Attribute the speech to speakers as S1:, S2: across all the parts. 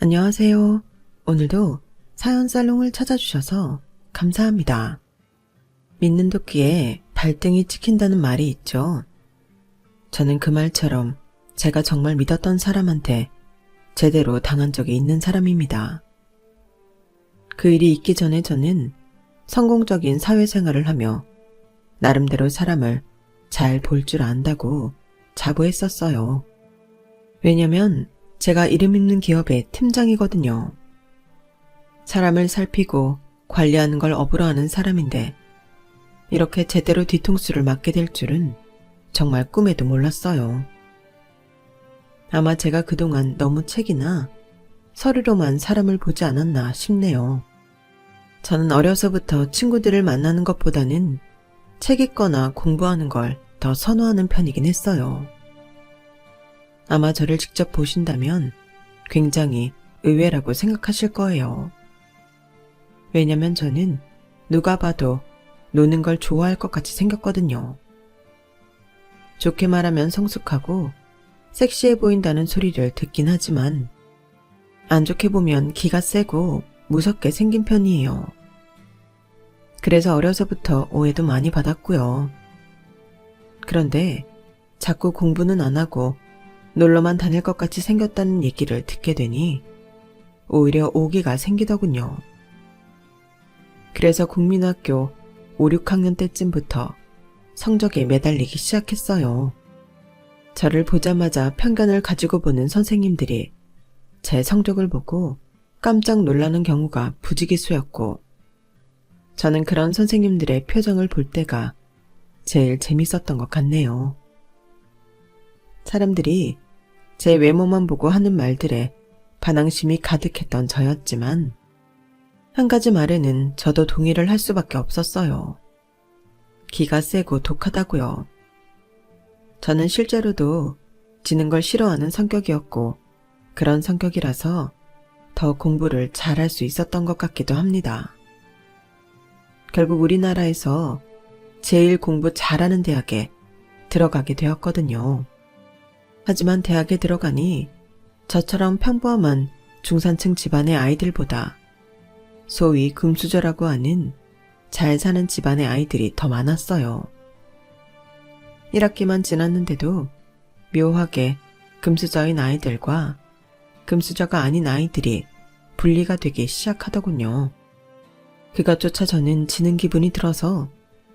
S1: 안녕하세요. 오늘도 사연 살롱을 찾아주셔서 감사합니다. 믿는 도끼에 발등이 찍힌다는 말이 있죠. 저는 그 말처럼 제가 정말 믿었던 사람한테 제대로 당한 적이 있는 사람입니다. 그 일이 있기 전에 저는 성공적인 사회생활을 하며 나름대로 사람을 잘 볼 줄 안다고 자부했었어요. 왜냐면 제가 이름 있는 기업의 팀장이거든요. 사람을 살피고 관리하는 걸 업으로 하는 사람인데 이렇게 제대로 뒤통수를 맞게 될 줄은 정말 꿈에도 몰랐어요. 아마 제가 그동안 너무 책이나 서류로만 사람을 보지 않았나 싶네요. 저는 어려서부터 친구들을 만나는 것보다는 책 읽거나 공부하는 걸 더 선호하는 편이긴 했어요. 아마 저를 직접 보신다면 굉장히 의외라고 생각하실 거예요. 왜냐면 저는 누가 봐도 노는 걸 좋아할 것 같이 생겼거든요. 좋게 말하면 성숙하고 섹시해 보인다는 소리를 듣긴 하지만 안 좋게 보면 기가 세고 무섭게 생긴 편이에요. 그래서 어려서부터 오해도 많이 받았고요. 그런데 자꾸 공부는 안 하고 놀러만 다닐 것 같이 생겼다는 얘기를 듣게 되니 오히려 오기가 생기더군요. 그래서 국민학교 5, 6학년 때쯤부터 성적에 매달리기 시작했어요. 저를 보자마자 편견을 가지고 보는 선생님들이 제 성적을 보고 깜짝 놀라는 경우가 부지기수였고 저는 그런 선생님들의 표정을 볼 때가 제일 재밌었던 것 같네요. 사람들이 제 외모만 보고 하는 말들에 반항심이 가득했던 저였지만 한 가지 말에는 저도 동의를 할 수밖에 없었어요. 기가 세고 독하다고요. 저는 실제로도 지는 걸 싫어하는 성격이었고 그런 성격이라서 더 공부를 잘할 수 있었던 것 같기도 합니다. 결국 우리나라에서 제일 공부 잘하는 대학에 들어가게 되었거든요. 하지만 대학에 들어가니 저처럼 평범한 중산층 집안의 아이들보다 소위 금수저라고 하는 잘 사는 집안의 아이들이 더 많았어요. 1학기만 지났는데도 묘하게 금수저인 아이들과 금수저가 아닌 아이들이 분리가 되기 시작하더군요. 그것조차 저는 지는 기분이 들어서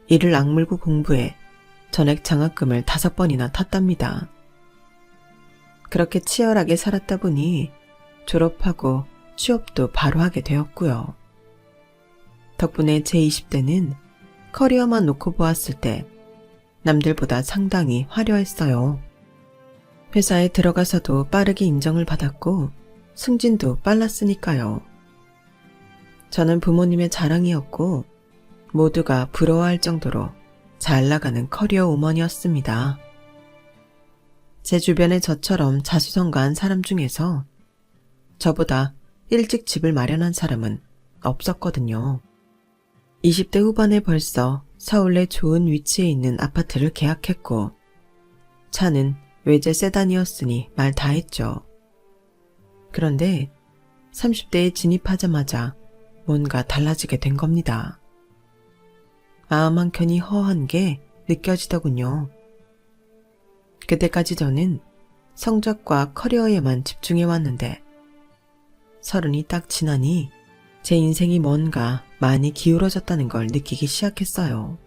S1: 이를 악물고 공부해 전액 장학금을 5번이나 탔답니다. 그렇게 치열하게 살았다 보니 졸업하고 취업도 바로 하게 되었고요. 덕분에 제 20대는 커리어만 놓고 보았을 때 남들보다 상당히 화려했어요. 회사에 들어가서도 빠르게 인정을 받았고 승진도 빨랐으니까요. 저는 부모님의 자랑이었고 모두가 부러워할 정도로 잘 나가는 커리어 우먼이었습니다. 제 주변에 저처럼 자수성가한 사람 중에서 저보다 일찍 집을 마련한 사람은 없었거든요. 20대 후반에 벌써 서울 내 좋은 위치에 있는 아파트를 계약했고 차는 외제 세단이었으니 말 다 했죠. 그런데 30대에 진입하자마자 뭔가 달라지게 된 겁니다. 마음 한켠이 허한 게 느껴지더군요. 그때까지 저는 성적과 커리어에만 집중해왔는데 30이 딱 지나니 제 인생이 뭔가 많이 기울어졌다는 걸 느끼기 시작했어요.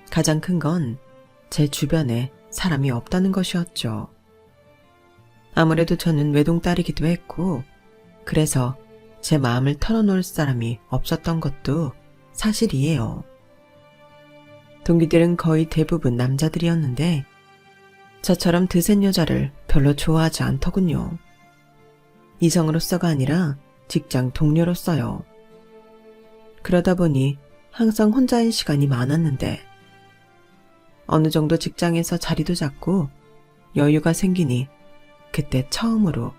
S1: 가장 큰 건 제 주변에 사람이 없다는 것이었죠. 아무래도 저는 외동딸이기도 했고 그래서 제 마음을 털어놓을 사람이 없었던 것도 사실이에요. 동기들은 거의 대부분 남자들이었는데 저처럼 드센 여자를 별로 좋아하지 않더군요. 이성으로서가 아니라 직장 동료로서요. 그러다 보니 항상 혼자인 시간이 많았는데 어느 정도 직장에서 자리도 잡고 여유가 생기니 그때 처음으로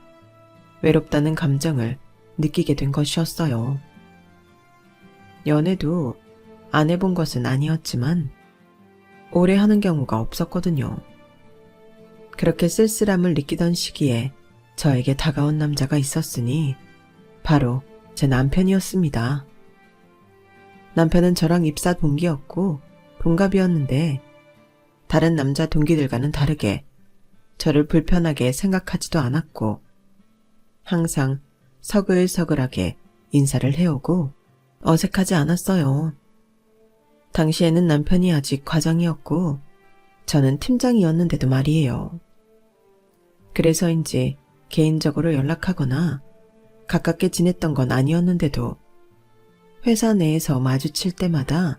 S1: 외롭다는 감정을 느끼게 된 것이었어요. 연애도 안 해본 것은 아니었지만 오래 하는 경우가 없었거든요. 그렇게 쓸쓸함을 느끼던 시기에 저에게 다가온 남자가 있었으니 바로 제 남편이었습니다. 남편은 저랑 입사 동기였고 동갑이었는데 다른 남자 동기들과는 다르게 저를 불편하게 생각하지도 않았고 항상 서글서글하게 인사를 해오고 어색하지 않았어요. 당시에는 남편이 아직 과장이었고 저는 팀장이었는데도 말이에요. 그래서인지 개인적으로 연락하거나 가깝게 지냈던 건 아니었는데도 회사 내에서 마주칠 때마다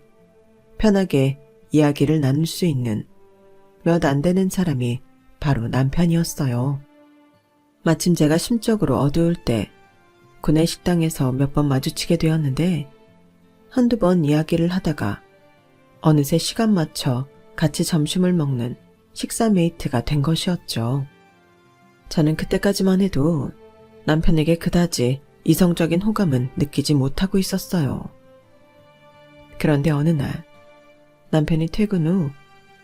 S1: 편하게 이야기를 나눌 수 있는 몇 안 되는 사람이 바로 남편이었어요. 마침 제가 심적으로 어두울 때 구내 식당에서 몇 번 마주치게 되었는데 한두 번 이야기를 하다가 어느새 시간 맞춰 같이 점심을 먹는 식사 메이트가 된 것이었죠. 저는 그때까지만 해도 남편에게 그다지 이성적인 호감은 느끼지 못하고 있었어요. 그런데 어느 날 남편이 퇴근 후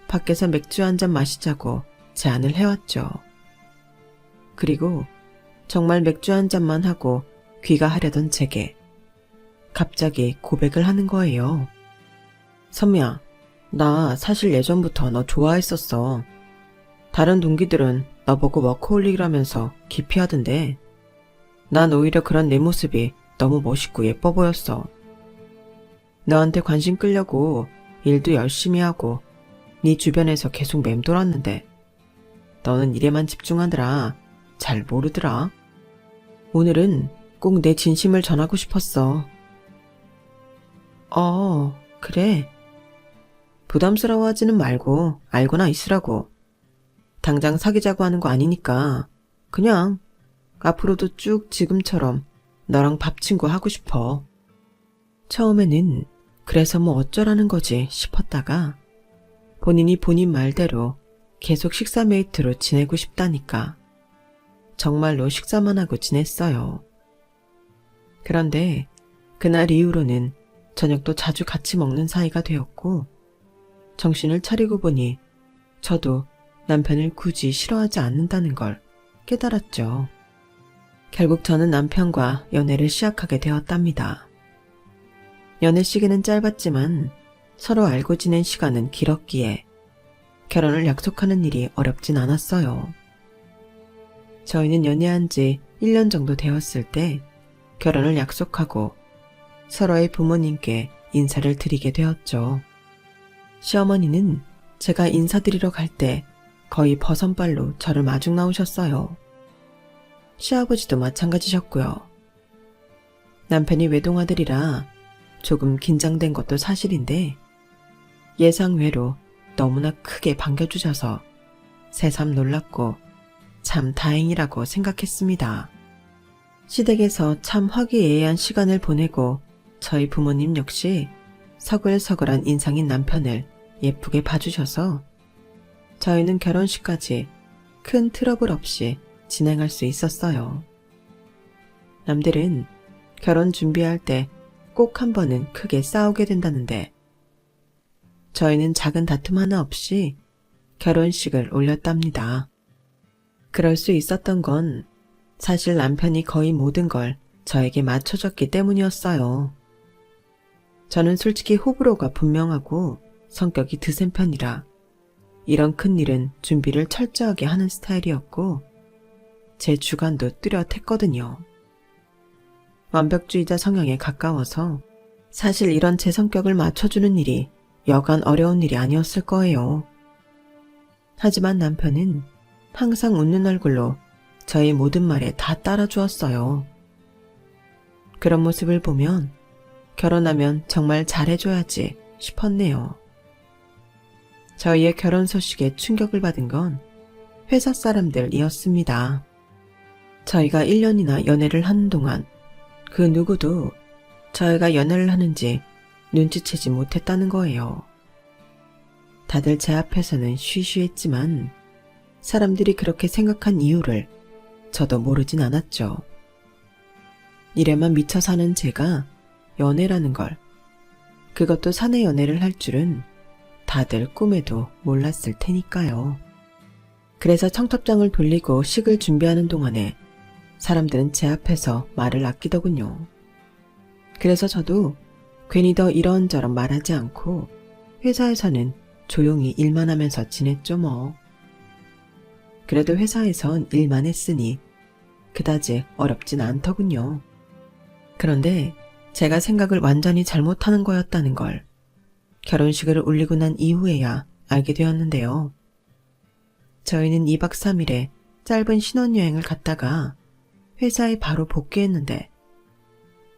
S1: 밖에서 맥주 한잔 마시자고 제안을 해왔죠. 그리고 정말 맥주 한잔만 하고 귀가하려던 제게 갑자기 고백을 하는 거예요. 선미야, 나 사실 예전부터 너 좋아했었어. 다른 동기들은 나보고 워커홀릭이라면서 기피하던데 난 오히려 그런 내 모습이 너무 멋있고 예뻐 보였어. 너한테 관심 끌려고 일도 열심히 하고 네 주변에서 계속 맴돌았는데 너는 일에만 집중하느라 잘 모르더라. 오늘은 꼭 내 진심을 전하고 싶었어. 그래. 부담스러워하지는 말고 알고나 있으라고. 당장 사귀자고 하는 거 아니니까 그냥 앞으로도 쭉 지금처럼 너랑 밥 친구 하고 싶어. 처음에는 그래서 뭐 어쩌라는 거지 싶었다가 본인이 본인 말대로 계속 식사 메이트로 지내고 싶다니까 정말로 식사만 하고 지냈어요. 그런데 그날 이후로는 저녁도 자주 같이 먹는 사이가 되었고 정신을 차리고 보니 저도 남편을 굳이 싫어하지 않는다는 걸 깨달았죠. 결국 저는 남편과 연애를 시작하게 되었답니다. 연애 시기는 짧았지만 서로 알고 지낸 시간은 길었기에 결혼을 약속하는 일이 어렵진 않았어요. 저희는 연애한 지 1년 정도 되었을 때 결혼을 약속하고 서로의 부모님께 인사를 드리게 되었죠. 시어머니는 제가 인사드리러 갈 때 거의 버선발로 저를 마중 나오셨어요. 시아버지도 마찬가지셨고요. 남편이 외동아들이라 조금 긴장된 것도 사실인데 예상외로 너무나 크게 반겨주셔서 새삼 놀랐고 참 다행이라고 생각했습니다. 시댁에서 참 화기애애한 시간을 보내고 저희 부모님 역시 서글서글한 인상인 남편을 예쁘게 봐주셔서 저희는 결혼식까지 큰 트러블 없이 진행할 수 있었어요. 남들은 결혼 준비할 때 꼭 한 번은 크게 싸우게 된다는데 저희는 작은 다툼 하나 없이 결혼식을 올렸답니다. 그럴 수 있었던 건 사실 남편이 거의 모든 걸 저에게 맞춰줬기 때문이었어요. 저는 솔직히 호불호가 분명하고 성격이 드센 편이라 이런 큰일은 준비를 철저하게 하는 스타일이었고 제 주관도 뚜렷했거든요. 완벽주의자 성향에 가까워서 사실 이런 제 성격을 맞춰주는 일이 여간 어려운 일이 아니었을 거예요. 하지만 남편은 항상 웃는 얼굴로 저의 모든 말에 다 따라주었어요. 그런 모습을 보면 결혼하면 정말 잘해줘야지 싶었네요. 저희의 결혼 소식에 충격을 받은 건 회사 사람들이었습니다. 저희가 1년이나 연애를 하는 동안 그 누구도 저희가 연애를 하는지 눈치채지 못했다는 거예요. 다들 제 앞에서는 쉬쉬했지만 사람들이 그렇게 생각한 이유를 저도 모르진 않았죠. 일에만 미쳐 사는 제가 연애라는 걸, 그것도 사내 연애를 할 줄은 다들 꿈에도 몰랐을 테니까요. 그래서 청첩장을 돌리고 식을 준비하는 동안에 사람들은 제 앞에서 말을 아끼더군요. 그래서 저도 괜히 더 이런저런 말하지 않고 회사에서는 조용히 일만 하면서 지냈죠 뭐. 그래도 회사에선 일만 했으니 그다지 어렵진 않더군요. 그런데 제가 생각을 완전히 잘못하는 거였다는 걸 결혼식을 올리고 난 이후에야 알게 되었는데요. 저희는 2박 3일의 짧은 신혼여행을 갔다가 회사에 바로 복귀했는데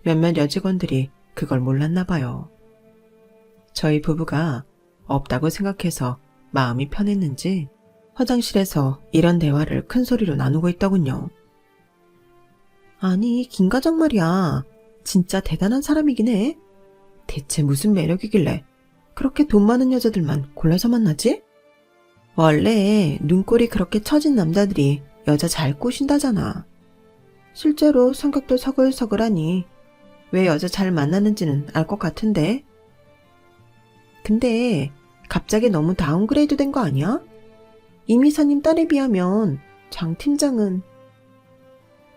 S1: 몇몇 여직원들이 그걸 몰랐나 봐요. 저희 부부가 없다고 생각해서 마음이 편했는지 화장실에서 이런 대화를 큰 소리로 나누고 있더군요. 아니, 김 과장 말이야. 진짜 대단한 사람이긴 해. 대체 무슨 매력이길래 그렇게 돈 많은 여자들만 골라서 만나지? 원래 눈꼴이 그렇게 처진 남자들이 여자 잘 꼬신다잖아. 실제로 성격도 서글서글하니 왜 여자 잘 만나는지는 알 것 같은데. 근데 갑자기 너무 다운그레이드 된 거 아니야? 이미사님 딸에 비하면 장 팀장은...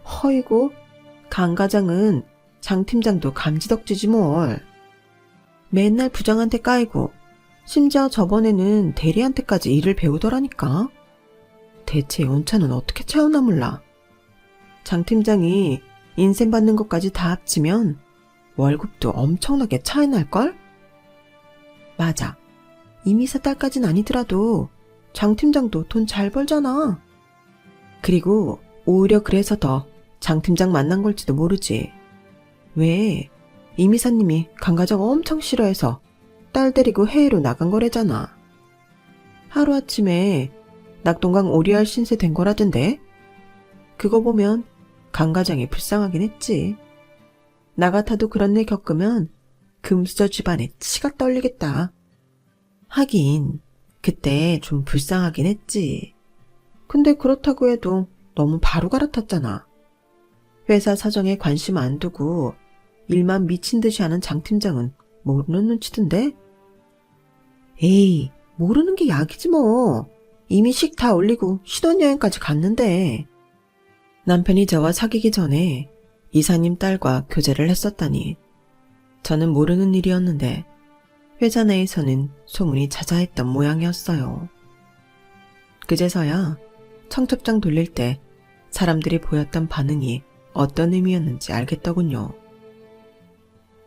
S1: 허이고 강 과장은 장 팀장도 감지덕지지 뭘. 맨날 부장한테 까이고 심지어 저번에는 대리한테까지 일을 배우더라니까. 대체 연차는 어떻게 채우나 몰라. 장 팀장이 인센 받는 것까지 다 합치면 월급도 엄청나게 차이 날걸? 맞아. 이미사 딸까진 아니더라도 장 팀장도 돈 잘 벌잖아. 그리고 오히려 그래서 더 장 팀장 만난 걸지도 모르지. 왜? 이미사님이 강 과장 엄청 싫어해서 딸 데리고 해외로 나간 거래잖아. 하루아침에 낙동강 오리알 신세 된 거라던데. 그거 보면 강 과장이 불쌍하긴 했지. 나 같아도 그런 일 겪으면 금수저 집안에 치가 떨리겠다. 하긴 그때 좀 불쌍하긴 했지. 근데 그렇다고 해도 너무 바로 갈아탔잖아. 회사 사정에 관심 안 두고 일만 미친 듯이 하는 장 팀장은 모르는 눈치던데? 에이, 모르는 게 약이지 뭐. 이미 식 다 올리고 신혼여행까지 갔는데. 남편이 저와 사귀기 전에 이사님 딸과 교제를 했었다니. 저는 모르는 일이었는데 회사 내에서는 소문이 자자했던 모양이었어요. 그제서야 청첩장 돌릴 때 사람들이 보였던 반응이 어떤 의미였는지 알겠더군요.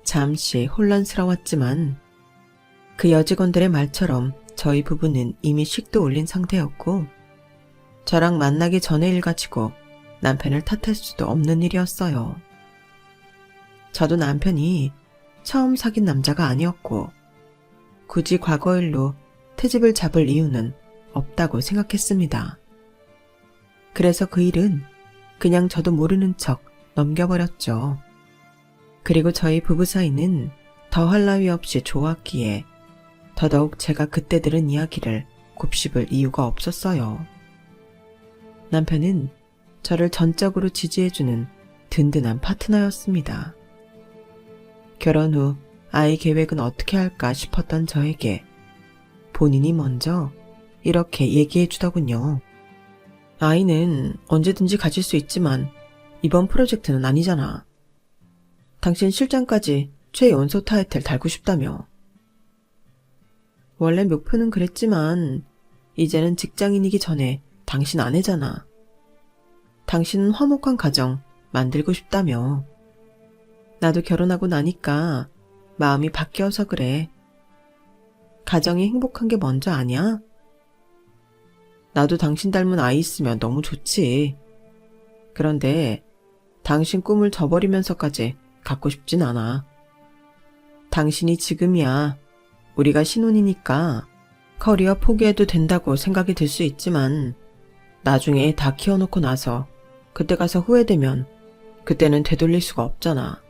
S1: 잠시 혼란스러웠지만 그 여직원들의 말처럼 저희 부부는 이미 식도 올린 상태였고 저랑 만나기 전의 일 가지고 남편을 탓할 수도 없는 일이었어요. 저도 남편이 처음 사귄 남자가 아니었고 굳이 과거 일로 트집을 잡을 이유는 없다고 생각했습니다. 그래서 그 일은 그냥 저도 모르는 척 넘겨버렸죠. 그리고 저희 부부 사이는 더할 나위 없이 좋았기에 더더욱 제가 그때 들은 이야기를 곱씹을 이유가 없었어요. 남편은 저를 전적으로 지지해주는 든든한 파트너였습니다. 결혼 후 아이 계획은 어떻게 할까 싶었던 저에게 본인이 먼저 이렇게 얘기해 주더군요. 아이는 언제든지 가질 수 있지만 이번 프로젝트는 아니잖아. 당신 실장까지 최연소 타이틀 달고 싶다며. 원래 목표는 그랬지만 이제는 직장인이기 전에 당신 아내잖아. 당신은 화목한 가정 만들고 싶다며. 나도 결혼하고 나니까 마음이 바뀌어서 그래. 가정이 행복한 게 먼저 아니야? 나도 당신 닮은 아이 있으면 너무 좋지. 그런데 당신 꿈을 저버리면서까지 갖고 싶진 않아. 당신이 지금이야. 우리가 신혼이니까 커리어 포기해도 된다고 생각이 들 수 있지만 나중에 애 다 키워놓고 나서 그때 가서 후회되면 그때는 되돌릴 수가 없잖아.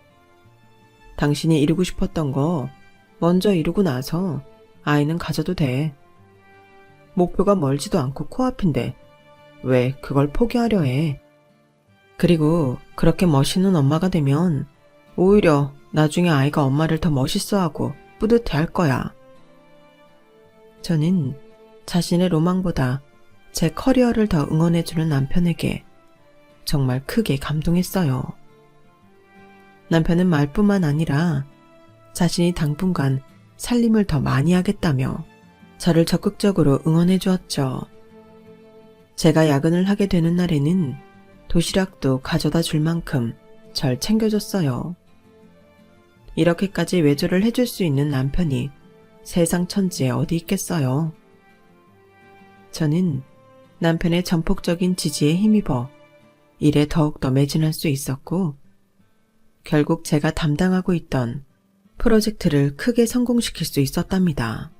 S1: 당신이 이루고 싶었던 거 먼저 이루고 나서 아이는 가져도 돼. 목표가 멀지도 않고 코앞인데 왜 그걸 포기하려 해. 그리고 그렇게 멋있는 엄마가 되면 오히려 나중에 아이가 엄마를 더 멋있어하고 뿌듯해할 거야. 저는 자신의 로망보다 제 커리어를 더 응원해주는 남편에게 정말 크게 감동했어요. 남편은 말뿐만 아니라 자신이 당분간 살림을 더 많이 하겠다며 저를 적극적으로 응원해 주었죠. 제가 야근을 하게 되는 날에는 도시락도 가져다 줄 만큼 절 챙겨줬어요. 이렇게까지 외조를 해줄 수 있는 남편이 세상 천지에 어디 있겠어요. 저는 남편의 전폭적인 지지에 힘입어 일에 더욱더 매진할 수 있었고, 결국 제가 담당하고 있던 프로젝트를 크게 성공시킬 수 있었답니다.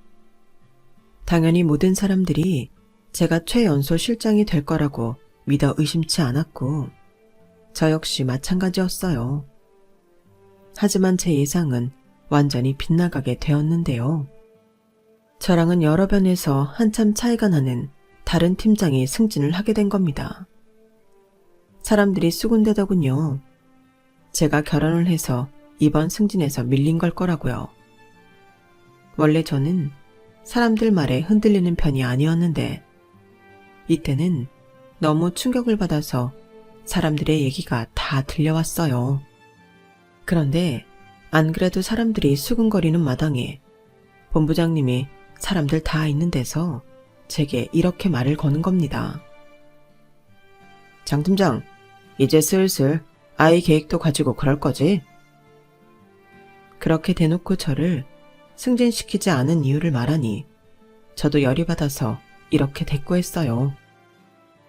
S1: 당연히 모든 사람들이 제가 최연소 실장이 될 거라고 믿어 의심치 않았고, 저 역시 마찬가지였어요. 하지만 제 예상은 완전히 빗나가게 되었는데요. 저랑은 여러 면에서 한참 차이가 나는 다른 팀장이 승진을 하게 된 겁니다. 사람들이 수군대더군요. 제가 결혼을 해서 이번 승진에서 밀린 걸 거라고요. 원래 저는 사람들 말에 흔들리는 편이 아니었는데 이때는 너무 충격을 받아서 사람들의 얘기가 다 들려왔어요. 그런데 안 그래도 사람들이 수군거리는 마당에 본부장님이 사람들 다 있는 데서 제게 이렇게 말을 거는 겁니다. 장 팀장, 이제 슬슬 아이 계획도 가지고 그럴 거지? 그렇게 대놓고 저를 승진시키지 않은 이유를 말하니 저도 열이 받아서 이렇게 대꾸했어요.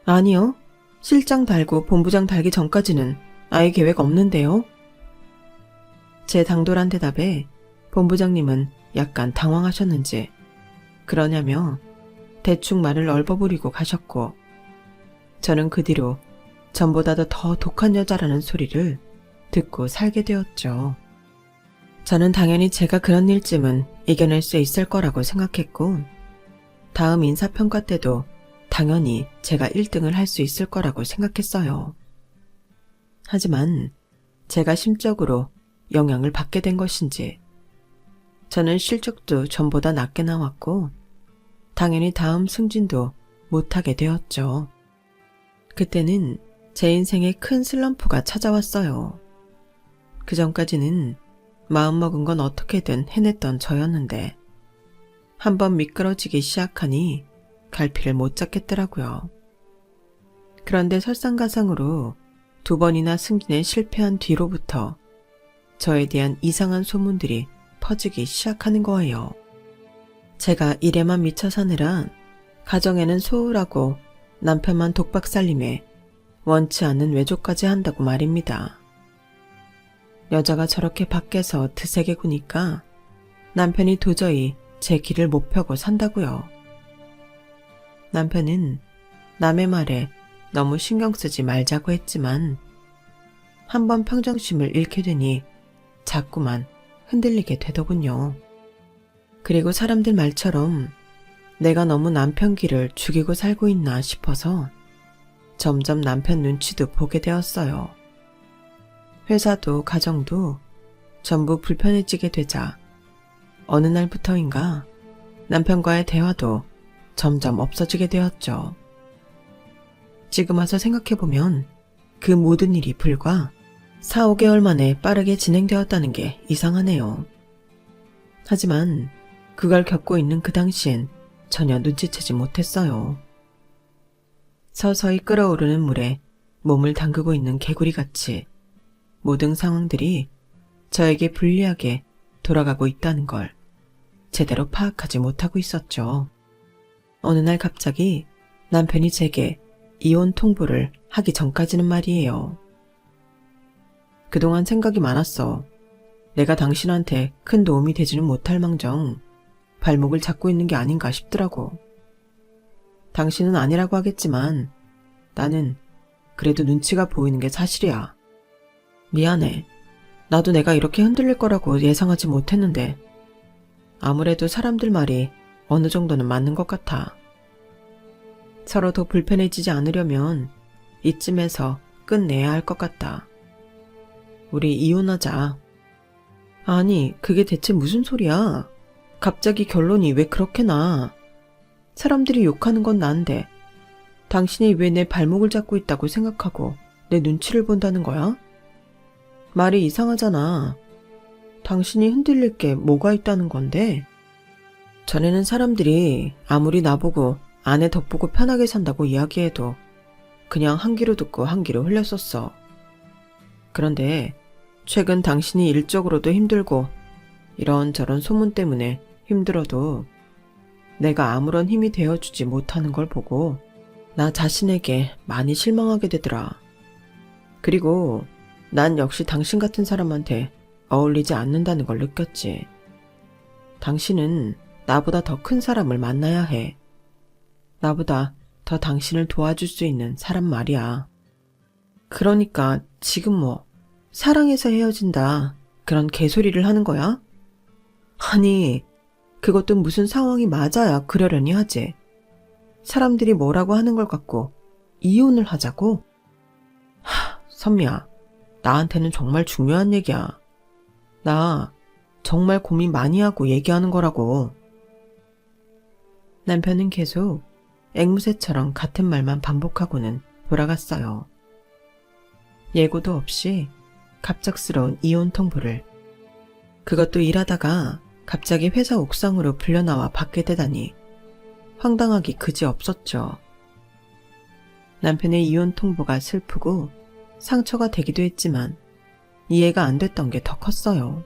S1: 아니요. 실장 달고 본부장 달기 전까지는 아이 계획 없는데요. 제 당돌한 대답에 본부장님은 약간 당황하셨는지 그러냐며 대충 말을 얼버무리고 가셨고, 저는 그 뒤로 전보다도 더 독한 여자라는 소리를 듣고 살게 되었죠. 저는 당연히 제가 그런 일쯤은 이겨낼 수 있을 거라고 생각했고, 다음 인사평가 때도 당연히 제가 1등을 할 수 있을 거라고 생각했어요. 하지만 제가 심적으로 영향을 받게 된 것인지 저는 실적도 전보다 낮게 나왔고 당연히 다음 승진도 못하게 되었죠. 그때는 제 인생에 큰 슬럼프가 찾아왔어요. 그 전까지는 마음먹은 건 어떻게든 해냈던 저였는데 한번 미끄러지기 시작하니 갈피를 못 잡겠더라고요. 그런데 설상가상으로 2번이나 승진에 실패한 뒤로부터 저에 대한 이상한 소문들이 퍼지기 시작하는 거예요. 제가 일에만 미쳐 사느라 가정에는 소홀하고 남편만 독박 살림에 원치 않는 외조까지 한다고 말입니다. 여자가 저렇게 밖에서 드세게 구니까 남편이 도저히 제 길을 못 펴고 산다고요. 남편은 남의 말에 너무 신경 쓰지 말자고 했지만 한번 평정심을 잃게 되니 자꾸만 흔들리게 되더군요. 그리고 사람들 말처럼 내가 너무 남편 길을 죽이고 살고 있나 싶어서 점점 남편 눈치도 보게 되었어요. 회사도 가정도 전부 불편해지게 되자 어느 날부터인가 남편과의 대화도 점점 없어지게 되었죠. 지금 와서 생각해보면 그 모든 일이 불과 4, 5개월 만에 빠르게 진행되었다는 게 이상하네요. 하지만 그걸 겪고 있는 그 당시엔 전혀 눈치채지 못했어요. 서서히 끓어오르는 물에 몸을 담그고 있는 개구리같이 모든 상황들이 저에게 불리하게 돌아가고 있다는 걸 제대로 파악하지 못하고 있었죠. 어느 날 갑자기 남편이 제게 이혼 통보를 하기 전까지는 말이에요. 그동안 생각이 많았어. 내가 당신한테 큰 도움이 되지는 못할 망정 발목을 잡고 있는 게 아닌가 싶더라고. 당신은 아니라고 하겠지만 나는 그래도 눈치가 보이는 게 사실이야. 미안해. 나도 내가 이렇게 흔들릴 거라고 예상하지 못했는데 아무래도 사람들 말이 어느 정도는 맞는 것 같아. 서로 더 불편해지지 않으려면 이쯤에서 끝내야 할 것 같다. 우리 이혼하자. 아니, 그게 대체 무슨 소리야? 갑자기 결론이 왜 그렇게 나? 사람들이 욕하는 건 난데 당신이 왜 내 발목을 잡고 있다고 생각하고 내 눈치를 본다는 거야? 말이 이상하잖아. 당신이 흔들릴 게 뭐가 있다는 건데? 전에는 사람들이 아무리 나보고 아내 덕보고 편하게 산다고 이야기해도 그냥 한 귀로 듣고 한 귀로 흘렸었어. 그런데 최근 당신이 일적으로도 힘들고 이런저런 소문 때문에 힘들어도 내가 아무런 힘이 되어주지 못하는 걸 보고 나 자신에게 많이 실망하게 되더라. 그리고 난 역시 당신 같은 사람한테 어울리지 않는다는 걸 느꼈지. 당신은 나보다 더 큰 사람을 만나야 해. 나보다 더 당신을 도와줄 수 있는 사람 말이야. 그러니까 지금 뭐 사랑해서 헤어진다 그런 개소리를 하는 거야? 아니, 그것도 무슨 상황이 맞아야 그러려니 하지. 사람들이 뭐라고 하는 걸 갖고 이혼을 하자고? 선미야, 나한테는 정말 중요한 얘기야. 나 정말 고민 많이 하고 얘기하는 거라고. 남편은 계속 앵무새처럼 같은 말만 반복하고는 돌아갔어요. 예고도 없이 갑작스러운 이혼 통보를. 그것도 일하다가 갑자기 회사 옥상으로 불려나와 받게 되다니 황당하기 그지없었죠. 남편의 이혼 통보가 슬프고 상처가 되기도 했지만 이해가 안 됐던 게 더 컸어요.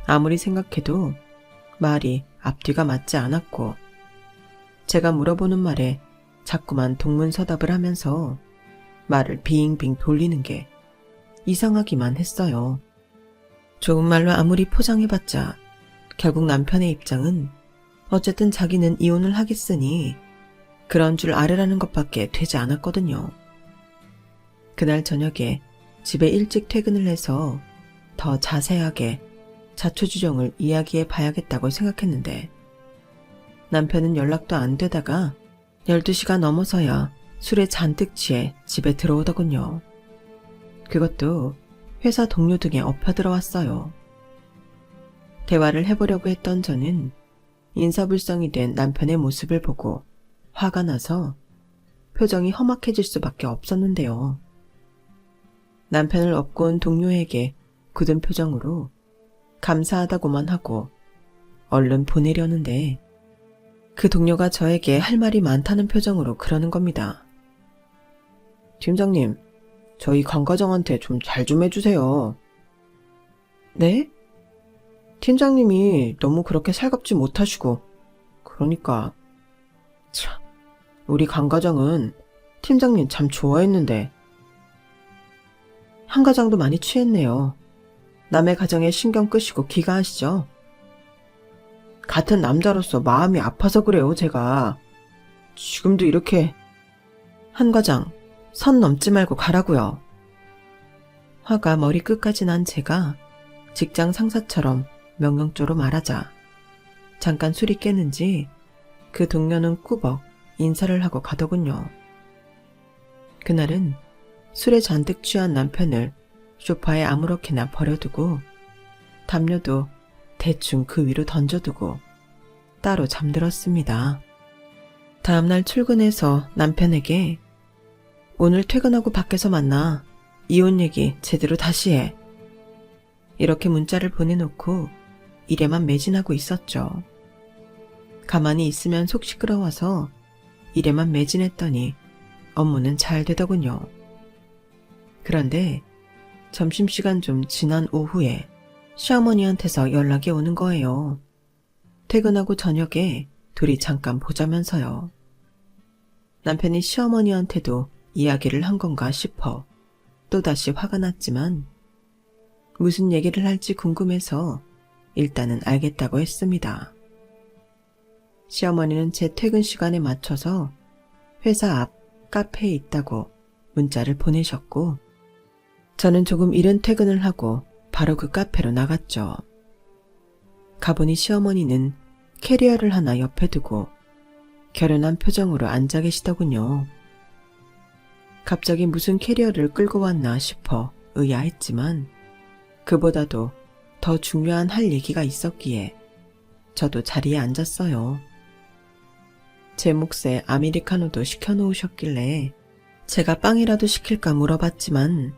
S1: 아무리 생각해도 말이 앞뒤가 맞지 않았고 제가 물어보는 말에 자꾸만 동문서답을 하면서 말을 빙빙 돌리는 게 이상하기만 했어요. 좋은 말로 아무리 포장해봤자 결국 남편의 입장은 어쨌든 자기는 이혼을 하겠으니 그런 줄 알으라는 것밖에 되지 않았거든요. 그날 저녁에 집에 일찍 퇴근을 해서 더 자세하게 자초지종을 이야기해 봐야겠다고 생각했는데 남편은 연락도 안 되다가 12시가 넘어서야 술에 잔뜩 취해 집에 들어오더군요. 그것도 회사 동료 등에 엎혀들어왔어요. 대화를 해보려고 했던 저는 인사불성이 된 남편의 모습을 보고 화가 나서 표정이 험악해질 수밖에 없었는데요. 남편을 업고 온 동료에게 굳은 표정으로 감사하다고만 하고 얼른 보내려는데 그 동료가 저에게 할 말이 많다는 표정으로 그러는 겁니다. 팀장님, 저희 강과장한테 좀 잘 좀 해주세요. 네? 팀장님이 너무 그렇게 살갑지 못하시고 그러니까 참, 우리 강과장은 팀장님 참 좋아했는데 한 과장도 많이 취했네요. 남의 가정에 신경 끄시고 귀가하시죠. 같은 남자로서 마음이 아파서 그래요, 제가. 지금도 이렇게. 한 과장, 선 넘지 말고 가라고요. 화가 머리 끝까지 난 제가 직장 상사처럼 명령조로 말하자 잠깐 술이 깨는지 그 동료는 꾸벅 인사를 하고 가더군요. 그날은 술에 잔뜩 취한 남편을 소파에 아무렇게나 버려두고 담요도 대충 그 위로 던져두고 따로 잠들었습니다. 다음날 출근해서 남편에게 오늘 퇴근하고 밖에서 만나. 이혼 얘기 제대로 다시 해. 이렇게 문자를 보내놓고 일에만 매진하고 있었죠. 가만히 있으면 속 시끄러워서 일에만 매진했더니 업무는 잘 되더군요. 그런데 점심시간 좀 지난 오후에 시어머니한테서 연락이 오는 거예요. 퇴근하고 저녁에 둘이 잠깐 보자면서요. 남편이 시어머니한테도 이야기를 한 건가 싶어 또다시 화가 났지만 무슨 얘기를 할지 궁금해서 일단은 알겠다고 했습니다. 시어머니는 제 퇴근 시간에 맞춰서 회사 앞 카페에 있다고 문자를 보내셨고 저는 조금 이른 퇴근을 하고 바로 그 카페로 나갔죠. 가보니 시어머니는 캐리어를 하나 옆에 두고 결연한 표정으로 앉아 계시더군요. 갑자기 무슨 캐리어를 끌고 왔나 싶어 의아했지만 그보다도 더 중요한 할 얘기가 있었기에 저도 자리에 앉았어요. 제 몫에 아메리카노도 시켜놓으셨길래 제가 빵이라도 시킬까 물어봤지만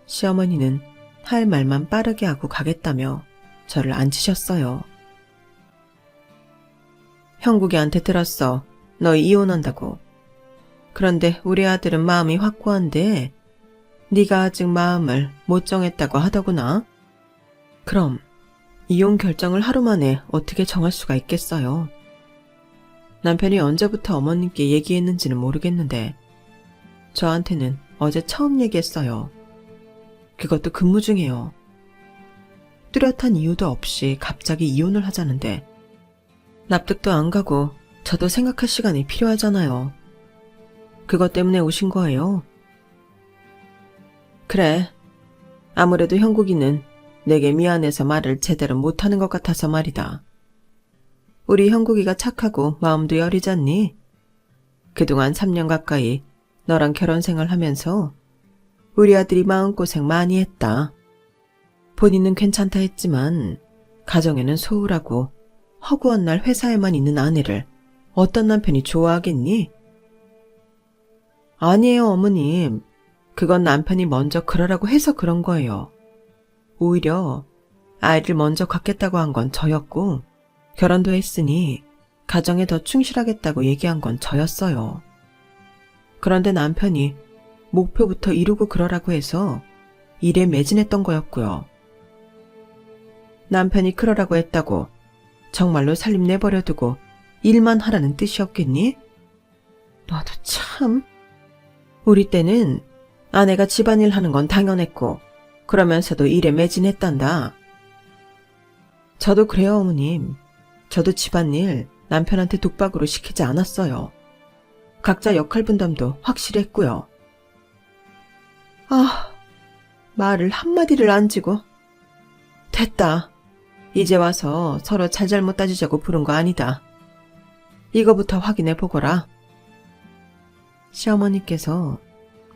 S1: 시어머니는 할 말만 빠르게 하고 가겠다며 저를 앉히셨어요. 형국이한테 들었어. 너 이혼한다고. 그런데 우리 아들은 마음이 확고한데 네가 아직 마음을 못 정했다고 하더구나. 그럼 이혼 결정을 하루 만에 어떻게 정할 수가 있겠어요. 남편이 언제부터 어머님께 얘기했는지는 모르겠는데 저한테는 어제 처음 얘기했어요. 그것도 근무 중에요. 뚜렷한 이유도 없이 갑자기 이혼을 하자는데 납득도 안 가고 저도 생각할 시간이 필요하잖아요. 그것 때문에 오신 거예요. 그래. 아무래도 형국이는 내게 미안해서 말을 제대로 못하는 것 같아서 말이다. 우리 형국이가 착하고 마음도 여리잖니? 그동안 3년 가까이 너랑 결혼 생활하면서 우리 아들이 마음고생 많이 했다. 본인은 괜찮다 했지만 가정에는 소홀하고 허구한 날 회사에만 있는 아내를 어떤 남편이 좋아하겠니? 아니에요, 어머님. 그건 남편이 먼저 그러라고 해서 그런 거예요. 오히려 아이를 먼저 갖겠다고 한 건 저였고 결혼도 했으니 가정에 더 충실하겠다고 얘기한 건 저였어요. 그런데 남편이 목표부터 이루고 그러라고 해서 일에 매진했던 거였고요. 남편이 그러라고 했다고 정말로 살림 내버려두고 일만 하라는 뜻이었겠니? 너도 참. 우리 때는 아내가 집안일 하는 건 당연했고 그러면서도 일에 매진했단다. 저도 그래요, 어머님. 저도 집안일 남편한테 독박으로 시키지 않았어요. 각자 역할 분담도 확실히 했고요. 말을 한마디를 안 지고. 됐다. 이제 와서 서로 잘잘못 따지자고 부른 거 아니다. 이거부터 확인해 보거라. 시어머니께서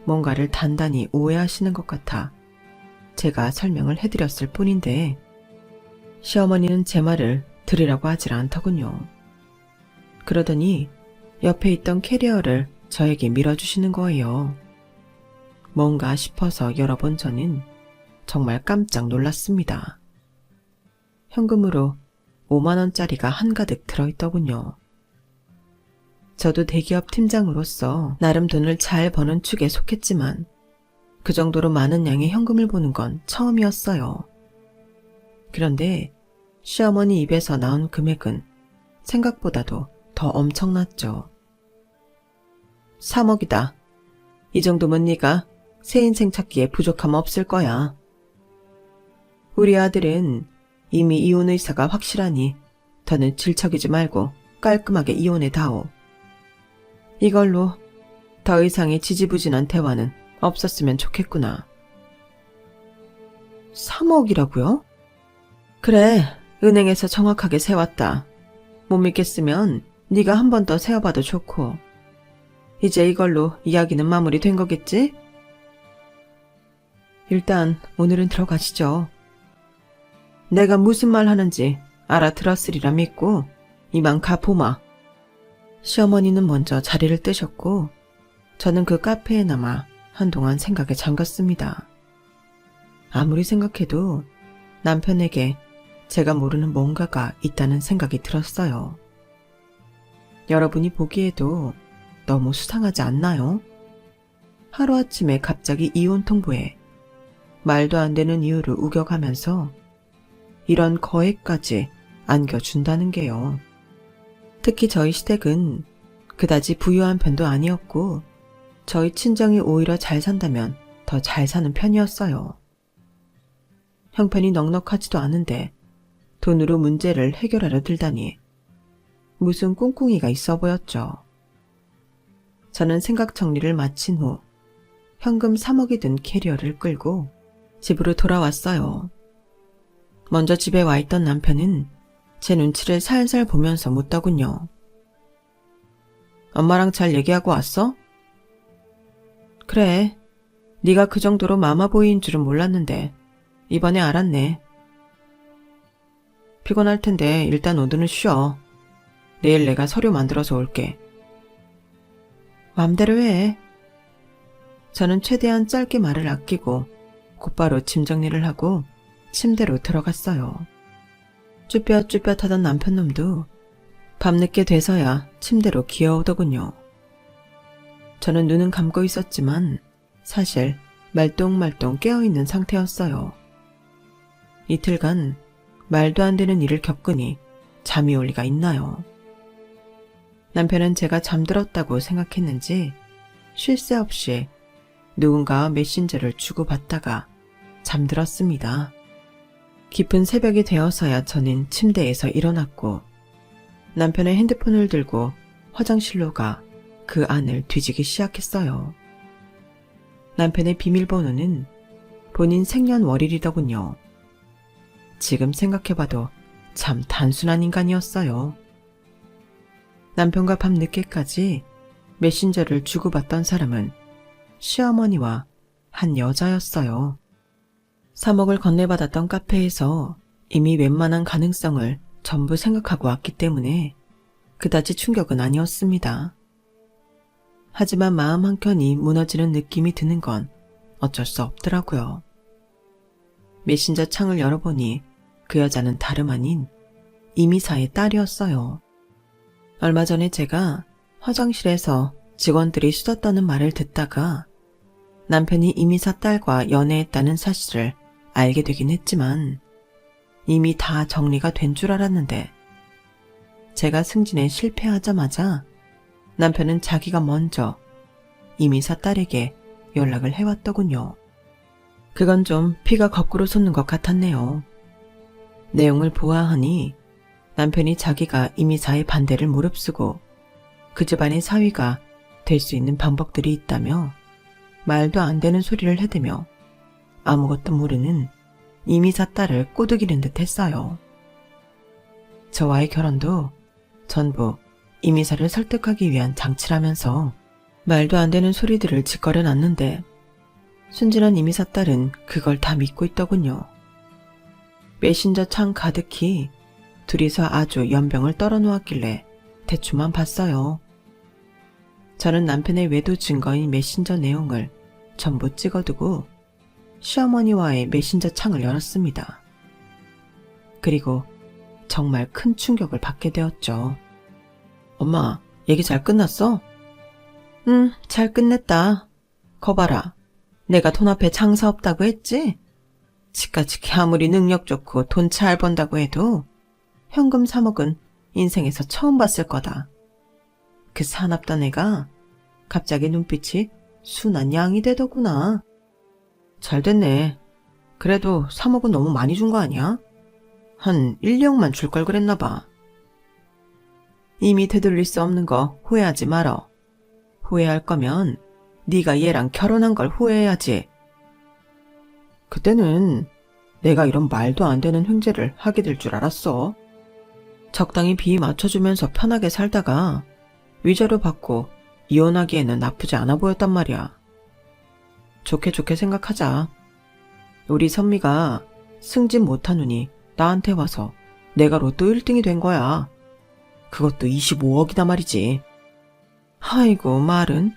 S1: 뭔가를 단단히 오해하시는 것 같아 제가 설명을 해드렸을 뿐인데 시어머니는 제 말을 들으라고 하질 않더군요. 그러더니 옆에 있던 캐리어를 저에게 밀어주시는 거예요. 뭔가 싶어서 열어본 저는 정말 깜짝 놀랐습니다. 현금으로 5만 원짜리가 한가득 들어있더군요. 저도 대기업 팀장으로서 나름 돈을 잘 버는 축에 속했지만 그 정도로 많은 양의 현금을 보는 건 처음이었어요. 그런데 시어머니 입에서 나온 금액은 생각보다도 더 엄청났죠. 3억이다. 이 정도면 네가 새 인생 찾기에 부족함 없을 거야. 우리 아들은 이미 이혼 의사가 확실하니 더는 질척이지 말고 깔끔하게 이혼해 다오. 이걸로 더 이상의 지지부진한 대화는 없었으면 좋겠구나. 3억이라고요? 그래, 은행에서 정확하게 세왔다. 못 믿겠으면 네가 한 번 더 세어봐도 좋고. 이제 이걸로 이야기는 마무리된 거겠지? 일단 오늘은 들어가시죠. 내가 무슨 말 하는지 알아들었으리라 믿고 이만 가보마. 시어머니는 먼저 자리를 뜨셨고 저는 그 카페에 남아 한동안 생각에 잠겼습니다. 아무리 생각해도 남편에게 제가 모르는 뭔가가 있다는 생각이 들었어요. 여러분이 보기에도 너무 수상하지 않나요? 하루아침에 갑자기 이혼 통보에 말도 안 되는 이유를 우겨가면서 이런 거액까지 안겨준다는 게요. 특히 저희 시댁은 그다지 부유한 편도 아니었고 저희 친정이 오히려 잘 산다면 더 잘 사는 편이었어요. 형편이 넉넉하지도 않은데 돈으로 문제를 해결하려 들다니 무슨 꿍꿍이가 있어 보였죠. 저는 생각 정리를 마친 후 현금 3억이 든 캐리어를 끌고 집으로 돌아왔어요. 먼저 집에 와 있던 남편은 제 눈치를 살살 보면서 묻더군요. 엄마랑 잘 얘기하고 왔어? 그래. 네가 그 정도로 마마보이인 줄은 몰랐는데 이번에 알았네. 피곤할 텐데 일단 오늘은 쉬어. 내일 내가 서류 만들어서 올게. 맘대로 해. 저는 최대한 짧게 말을 아끼고 곧바로 짐 정리를 하고 침대로 들어갔어요. 쭈뼛쭈뼛하던 남편놈도 밤늦게 돼서야 침대로 기어오더군요. 저는 눈은 감고 있었지만 사실 말똥말똥 깨어있는 상태였어요. 이틀간 말도 안 되는 일을 겪으니 잠이 올 리가 있나요? 남편은 제가 잠들었다고 생각했는지 쉴 새 없이 누군가와 메신저를 주고받다가 잠들었습니다. 깊은 새벽이 되어서야 저는 침대에서 일어났고 남편의 핸드폰을 들고 화장실로 가 그 안을 뒤지기 시작했어요. 남편의 비밀번호는 본인 생년월일이더군요. 지금 생각해봐도 참 단순한 인간이었어요. 남편과 밤늦게까지 메신저를 주고받던 사람은 시어머니와 한 여자였어요. 3억을 건네받았던 카페에서 이미 웬만한 가능성을 전부 생각하고 왔기 때문에 그다지 충격은 아니었습니다. 하지만 마음 한켠이 무너지는 느낌이 드는 건 어쩔 수 없더라고요. 메신저 창을 열어보니 그 여자는 다름 아닌 이미사의 딸이었어요. 얼마 전에 제가 화장실에서 직원들이 수다 떠는 말을 듣다가 남편이 이미사 딸과 연애했다는 사실을 알게 되긴 했지만 이미 다 정리가 된 줄 알았는데 제가 승진에 실패하자마자 남편은 자기가 먼저 이미사 딸에게 연락을 해왔더군요. 그건 좀 피가 거꾸로 솟는 것 같았네요. 내용을 보아하니 남편이 자기가 이미사의 반대를 무릅쓰고 그 집안의 사위가 될 수 있는 방법들이 있다며 말도 안 되는 소리를 해대며 아무것도 모르는 이미사 딸을 꼬드기는 듯 했어요. 저와의 결혼도 전부 이미사를 설득하기 위한 장치라면서 말도 안 되는 소리들을 짓거려 놨는데 순진한 이미사 딸은 그걸 다 믿고 있더군요. 메신저 창 가득히 둘이서 아주 연병을 떨어놓았길래 대충만 봤어요. 저는 남편의 외도 증거인 메신저 내용을 전부 찍어두고 시어머니와의 메신저 창을 열었습니다. 그리고 정말 큰 충격을 받게 되었죠. 엄마, 얘기 잘 끝났어? 응, 잘 끝냈다. 거 봐라. 내가 돈 앞에 장사 없다고 했지? 치카치키 아무리 능력 좋고 돈 잘 번다고 해도 현금 3억은 인생에서 처음 봤을 거다. 그 사납던 애가 갑자기 눈빛이 순한 양이 되더구나. 잘 됐네. 그래도 3억은 너무 많이 준 거 아니야? 한 1, 2억만 줄 걸 그랬나 봐. 이미 되돌릴 수 없는 거 후회하지 말어. 후회할 거면 네가 얘랑 결혼한 걸 후회해야지. 그때는 내가 이런 말도 안 되는 횡재를 하게 될 줄 알았어. 적당히 비위 맞춰주면서 편하게 살다가 위자료 받고 이혼하기에는 나쁘지 않아 보였단 말이야. 좋게 좋게 생각하자. 우리 선미가 승진 못하느니 나한테 와서 내가 로또 1등이 된 거야. 그것도 25억이다 말이지. 아이고 말은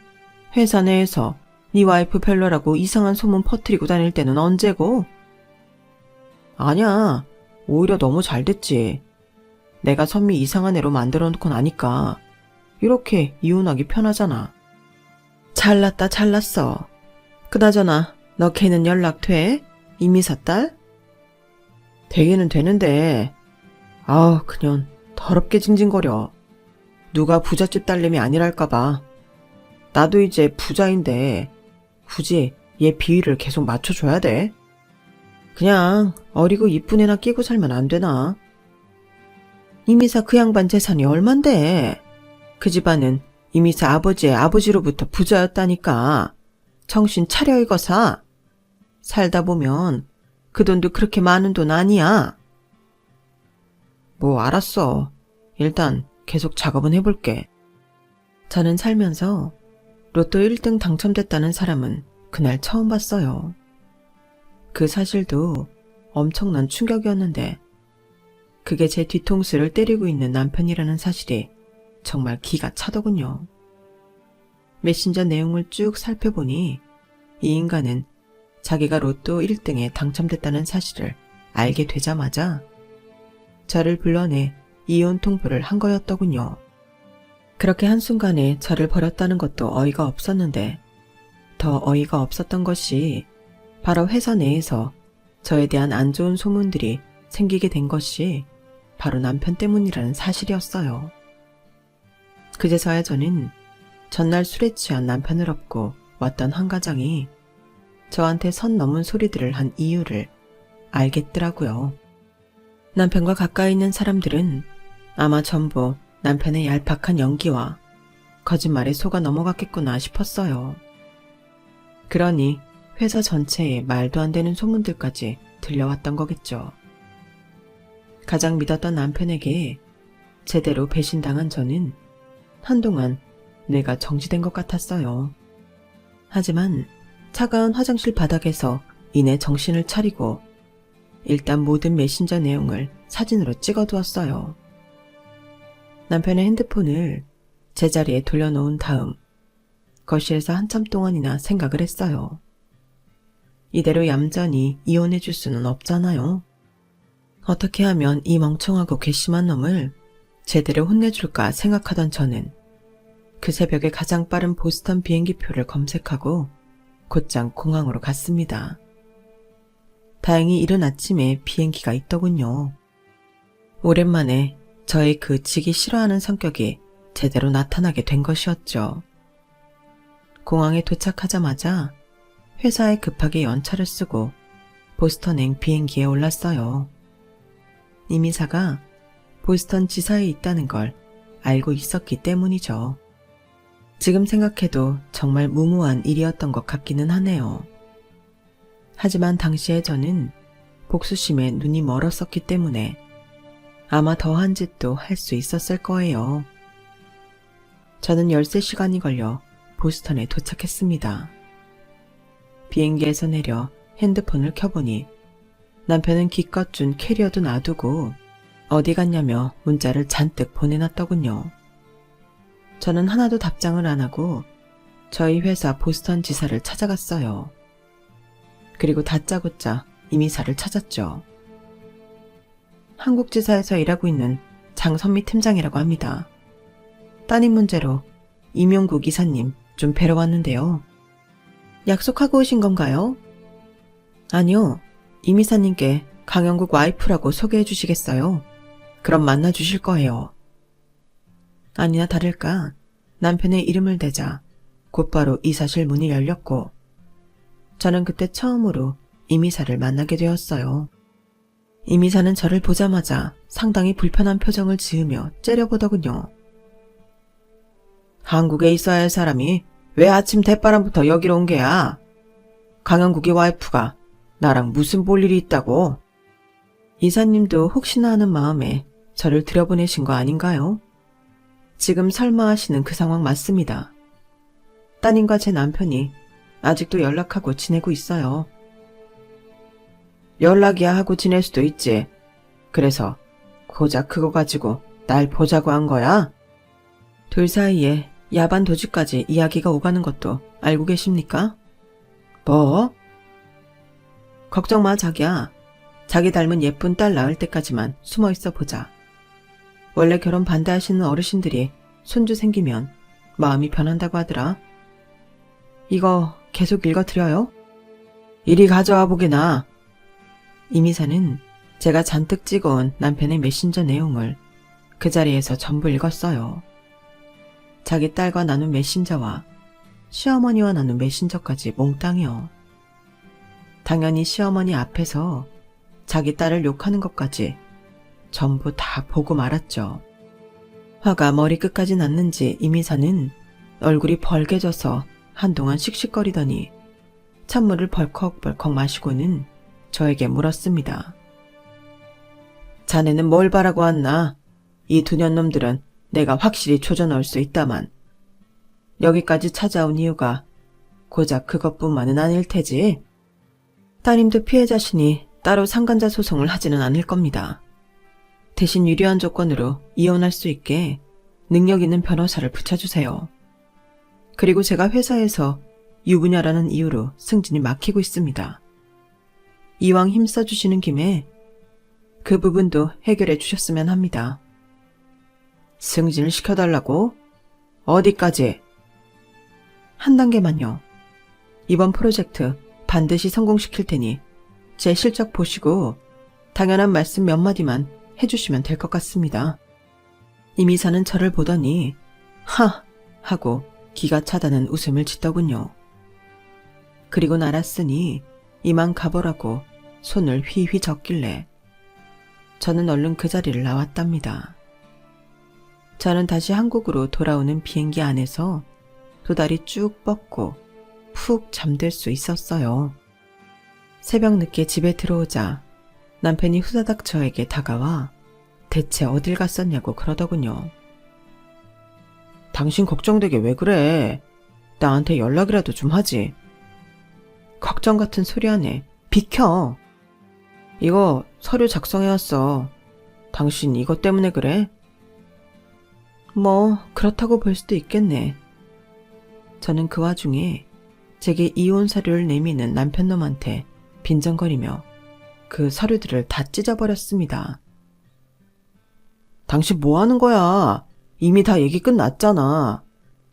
S1: 회사 내에서 네 와이프 별로라고 이상한 소문 퍼뜨리고 다닐 때는 언제고? 아니야. 오히려 너무 잘 됐지. 내가 선미 이상한 애로 만들어 놓고 나니까 이렇게 이혼하기 편하잖아. 잘났다 잘났어. 그나저나 너 걔는 연락 돼? 이미사 딸? 되기는 되는데 아우 그년 더럽게 징징거려. 누가 부잣집 딸내미 아니랄까봐. 나도 이제 부자인데 굳이 얘 비위를 계속 맞춰줘야 돼? 그냥 어리고 이쁜 애나 끼고 살면 안 되나? 이미사 그 양반 재산이 얼만데? 그 집안은 이미사 아버지의 아버지로부터 부자였다니까. 정신 차려 이거사. 살다 보면 그 돈도 그렇게 많은 돈 아니야. 뭐 알았어. 일단 계속 작업은 해볼게. 저는 살면서 로또 1등 당첨됐다는 사람은 그날 처음 봤어요. 그 사실도 엄청난 충격이었는데 그게 제 뒤통수를 때리고 있는 남편이라는 사실이 정말 기가 차더군요. 메신저 내용을 쭉 살펴보니 이 인간은 자기가 로또 1등에 당첨됐다는 사실을 알게 되자마자 저를 불러내 이혼 통보를 한 거였더군요. 그렇게 한순간에 저를 버렸다는 것도 어이가 없었는데 더 어이가 없었던 것이 바로 회사 내에서 저에 대한 안 좋은 소문들이 생기게 된 것이 바로 남편 때문이라는 사실이었어요. 그제서야 저는 전날 술에 취한 남편을 업고 왔던 한 가장이 저한테 선 넘은 소리들을 한 이유를 알겠더라고요. 남편과 가까이 있는 사람들은 아마 전부 남편의 얄팍한 연기와 거짓말에 속아 넘어갔겠구나 싶었어요. 그러니 회사 전체에 말도 안 되는 소문들까지 들려왔던 거겠죠. 가장 믿었던 남편에게 제대로 배신당한 저는 한동안 뇌가 정지된 것 같았어요. 하지만 차가운 화장실 바닥에서 이내 정신을 차리고 일단 모든 메신저 내용을 사진으로 찍어두었어요. 남편의 핸드폰을 제자리에 돌려놓은 다음 거실에서 한참 동안이나 생각을 했어요. 이대로 얌전히 이혼해줄 수는 없잖아요. 어떻게 하면 이 멍청하고 괘씸한 놈을 제대로 혼내줄까 생각하던 저는 그 새벽에 가장 빠른 보스턴 비행기표를 검색하고 곧장 공항으로 갔습니다. 다행히 이른 아침에 비행기가 있더군요. 오랜만에 저의 그 지기 싫어하는 성격이 제대로 나타나게 된 것이었죠. 공항에 도착하자마자 회사에 급하게 연차를 쓰고 보스턴행 비행기에 올랐어요. 이미사가 보스턴 지사에 있다는 걸 알고 있었기 때문이죠. 지금 생각해도 정말 무모한 일이었던 것 같기는 하네요. 하지만 당시에 저는 복수심에 눈이 멀었었기 때문에 아마 더한 짓도 할 수 있었을 거예요. 저는 13시간이 걸려 보스턴에 도착했습니다. 비행기에서 내려 핸드폰을 켜보니 남편은 기껏 준 캐리어도 놔두고 어디 갔냐며 문자를 잔뜩 보내놨더군요. 저는 하나도 답장을 안 하고 저희 회사 보스턴 지사를 찾아갔어요. 그리고 다짜고짜 이미사를 찾았죠. 한국지사에서 일하고 있는 장선미 팀장이라고 합니다. 따님 문제로 임용국 이사님 좀 뵈러 왔는데요. 약속하고 오신 건가요? 아니요. 이미사님께 강영국 와이프라고 소개해 주시겠어요? 그럼 만나 주실 거예요. 아니나 다를까 남편의 이름을 대자 곧바로 이사실 문이 열렸고 저는 그때 처음으로 이미사를 만나게 되었어요. 이미사는 저를 보자마자 상당히 불편한 표정을 지으며 째려보더군요. 한국에 있어야 할 사람이 왜 아침 대바람부터 여기로 온 게야? 강영국의 와이프가 나랑 무슨 볼 일이 있다고? 이사님도 혹시나 하는 마음에 저를 들여보내신 거 아닌가요? 지금 설마 하시는 그 상황 맞습니다. 따님과 제 남편이 아직도 연락하고 지내고 있어요. 연락이야 하고 지낼 수도 있지. 그래서 고작 그거 가지고 날 보자고 한 거야? 둘 사이에 야반 도주까지 이야기가 오가는 것도 알고 계십니까? 뭐? 걱정 마 자기야. 자기 닮은 예쁜 딸 낳을 때까지만 숨어 있어 보자. 원래 결혼 반대하시는 어르신들이 손주 생기면 마음이 변한다고 하더라. 이거 계속 읽어드려요? 이리 가져와 보게나. 이미사는 제가 잔뜩 찍어온 남편의 메신저 내용을 그 자리에서 전부 읽었어요. 자기 딸과 나눈 메신저와 시어머니와 나눈 메신저까지 몽땅이요. 당연히 시어머니 앞에서 자기 딸을 욕하는 것까지 전부 다 보고 말았죠. 화가 머리끝까지 났는지 이미사는 얼굴이 벌개져서 한동안 씩씩거리더니 찬물을 벌컥벌컥 마시고는 저에게 물었습니다. 자네는 뭘 바라고 왔나? 이 두 년놈들은 내가 확실히 조져넣을 수 있다만 여기까지 찾아온 이유가 고작 그것뿐만은 아닐 테지. 따님도 피해자시니 따로 상간자 소송을 하지는 않을 겁니다. 대신 유리한 조건으로 이혼할 수 있게 능력 있는 변호사를 붙여주세요. 그리고 제가 회사에서 유부녀라는 이유로 승진이 막히고 있습니다. 이왕 힘써주시는 김에 그 부분도 해결해 주셨으면 합니다. 승진을 시켜달라고? 어디까지? 한 단계만요. 이번 프로젝트 반드시 성공시킬 테니 제 실적 보시고 당연한 말씀 몇 마디만 해주시면 될 것 같습니다. 이미사는 저를 보더니 하! 하고 기가 차다는 웃음을 짓더군요. 그리고 알았으니 이만 가보라고 손을 휘휘 젓길래 저는 얼른 그 자리를 나왔답니다. 저는 다시 한국으로 돌아오는 비행기 안에서 두 다리 쭉 뻗고 푹 잠들 수 있었어요. 새벽 늦게 집에 들어오자 남편이 후다닥 저에게 다가와 대체 어딜 갔었냐고 그러더군요. 당신 걱정되게 왜 그래? 나한테 연락이라도 좀 하지. 걱정 같은 소리 하네. 비켜. 이거 서류 작성해왔어. 당신 이것 때문에 그래? 뭐 그렇다고 볼 수도 있겠네. 저는 그 와중에 제게 이혼 서류를 내미는 남편놈한테 빈정거리며 그 서류들을 다 찢어버렸습니다. 당신 뭐 하는 거야? 이미 다 얘기 끝났잖아.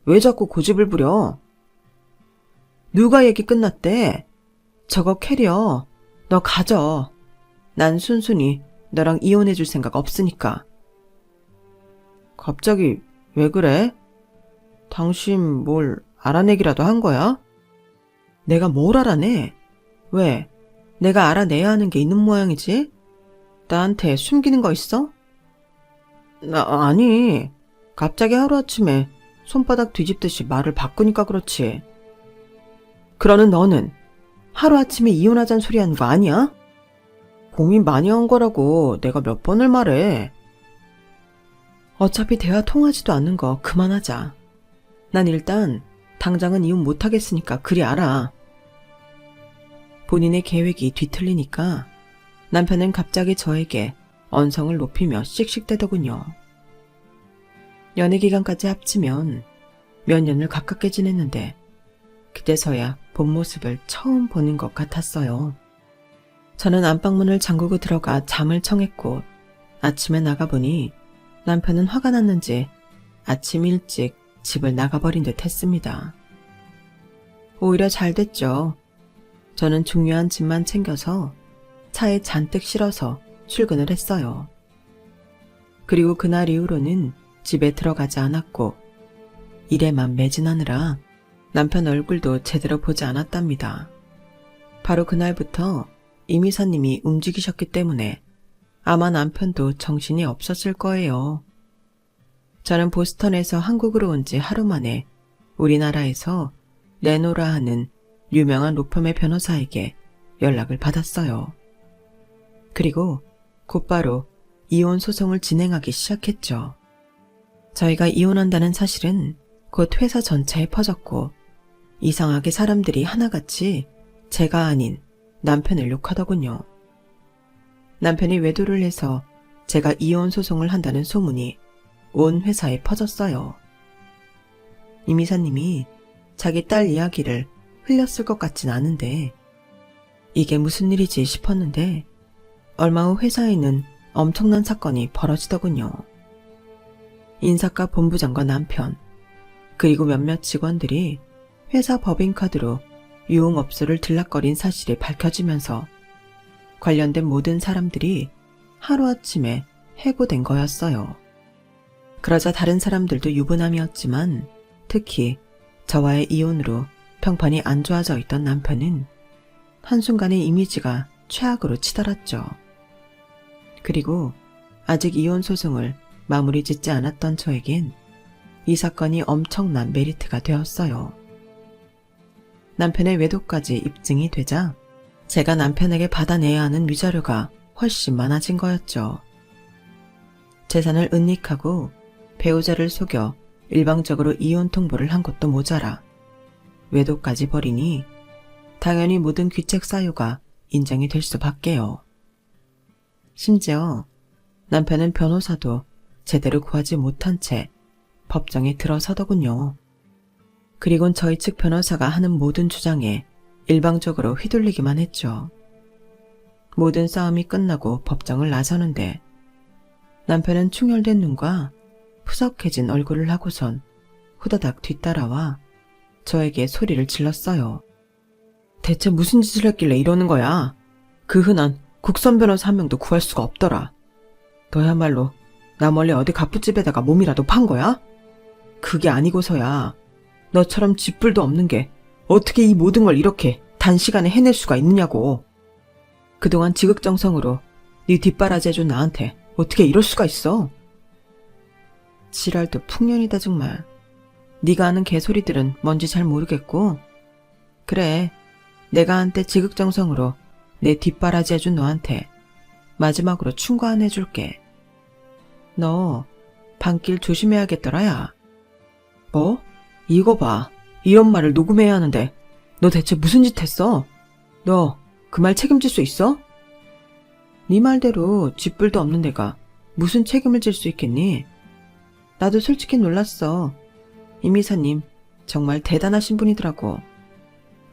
S1: 왜 자꾸 고집을 부려? 누가 얘기 끝났대? 저거 캐리어 너 가져. 난 순순히 너랑 이혼해줄 생각 없으니까. 갑자기 왜 그래? 당신 뭘 알아내기라도 한 거야? 내가 뭘 알아내? 왜? 내가 알아내야 하는 게 있는 모양이지? 나한테 숨기는 거 있어? 아니, 갑자기 하루아침에 손바닥 뒤집듯이 말을 바꾸니까 그렇지. 그러는 너는 하루아침에 이혼하자는 소리 하는 거 아니야? 고민 많이 한 거라고 내가 몇 번을 말해. 어차피 대화 통하지도 않는 거 그만하자. 난 일단 당장은 이혼 못하겠으니까 그리 알아. 본인의 계획이 뒤틀리니까 남편은 갑자기 저에게 언성을 높이며 씩씩대더군요. 연애 기간까지 합치면 몇 년을 가깝게 지냈는데 그때서야 본 모습을 처음 보는 것 같았어요. 저는 안방문을 잠그고 들어가 잠을 청했고 아침에 나가보니 남편은 화가 났는지 아침 일찍 집을 나가버린 듯 했습니다. 오히려 잘 됐죠. 저는 중요한 짐만 챙겨서 차에 잔뜩 실어서 출근을 했어요. 그리고 그날 이후로는 집에 들어가지 않았고 일에만 매진하느라 남편 얼굴도 제대로 보지 않았답니다. 바로 그날부터 이미사님이 움직이셨기 때문에 아마 남편도 정신이 없었을 거예요. 저는 보스턴에서 한국으로 온 지 하루 만에 우리나라에서 레노라 하는 유명한 로펌의 변호사에게 연락을 받았어요. 그리고 곧바로 이혼 소송을 진행하기 시작했죠. 저희가 이혼한다는 사실은 곧 회사 전체에 퍼졌고 이상하게 사람들이 하나같이 제가 아닌 남편을 욕하더군요. 남편이 외도를 해서 제가 이혼 소송을 한다는 소문이 온 회사에 퍼졌어요. 이미사님이 자기 딸 이야기를 흘렸을 것 같진 않은데 이게 무슨 일이지 싶었는데 얼마 후 회사에는 엄청난 사건이 벌어지더군요. 인사과 본부장과 남편 그리고 몇몇 직원들이 회사 법인카드로 유흥업소를 들락거린 사실이 밝혀지면서 관련된 모든 사람들이 하루아침에 해고된 거였어요. 그러자 다른 사람들도 유부남이었지만 특히 저와의 이혼으로 평판이 안 좋아져 있던 남편은 한순간에 이미지가 최악으로 치달았죠. 그리고 아직 이혼 소송을 마무리 짓지 않았던 저에겐 이 사건이 엄청난 메리트가 되었어요. 남편의 외도까지 입증이 되자 제가 남편에게 받아내야 하는 위자료가 훨씬 많아진 거였죠. 재산을 은닉하고 배우자를 속여 일방적으로 이혼 통보를 한 것도 모자라 외도까지 벌이니 당연히 모든 귀책 사유가 인정이 될 수밖에요. 심지어 남편은 변호사도 제대로 구하지 못한 채 법정에 들어서더군요. 그리곤 저희 측 변호사가 하는 모든 주장에 일방적으로 휘둘리기만 했죠. 모든 싸움이 끝나고 법정을 나서는데 남편은 충혈된 눈과 푸석해진 얼굴을 하고선 후다닥 뒤따라와 저에게 소리를 질렀어요. 대체 무슨 짓을 했길래 이러는 거야? 그 흔한 국선 변호사 한 명도 구할 수가 없더라. 너야말로 나 몰래 어디 갑부집에다가 몸이라도 판 거야? 그게 아니고서야 너처럼 쥐뿔도 없는 게 어떻게 이 모든 걸 이렇게 단시간에 해낼 수가 있느냐고. 그동안 지극정성으로 네 뒷바라지해준 나한테 어떻게 이럴 수가 있어? 지랄도 풍년이다 정말. 네가 하는 개소리들은 뭔지 잘 모르겠고 그래, 내가 한때 지극정성으로 내 뒷바라지해준 너한테 마지막으로 충고 안 해줄게. 너 밤길 조심해야겠더라 야. 뭐? 이거 봐. 이런 말을 녹음해야 하는데 너 대체 무슨 짓 했어? 너 그 말 책임질 수 있어? 네 말대로 쥐뿔도 없는 내가 무슨 책임을 질 수 있겠니? 나도 솔직히 놀랐어. 이미사님 정말 대단하신 분이더라고.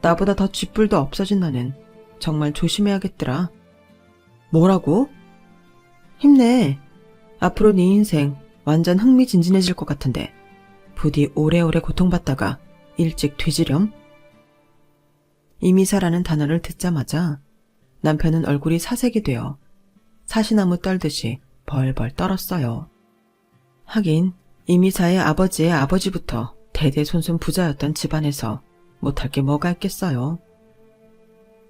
S1: 나보다 더 쥐뿔도 없어진 너는 정말 조심해야겠더라. 뭐라고? 힘내. 앞으로 네 인생 완전 흥미진진해질 것 같은데 부디 오래오래 고통받다가 일찍 뒤지렴. 이미사라는 단어를 듣자마자 남편은 얼굴이 사색이 되어 사시나무 떨듯이 벌벌 떨었어요. 하긴 이미사의 아버지의 아버지부터 대대손손 부자였던 집안에서 못할 게 뭐가 있겠어요.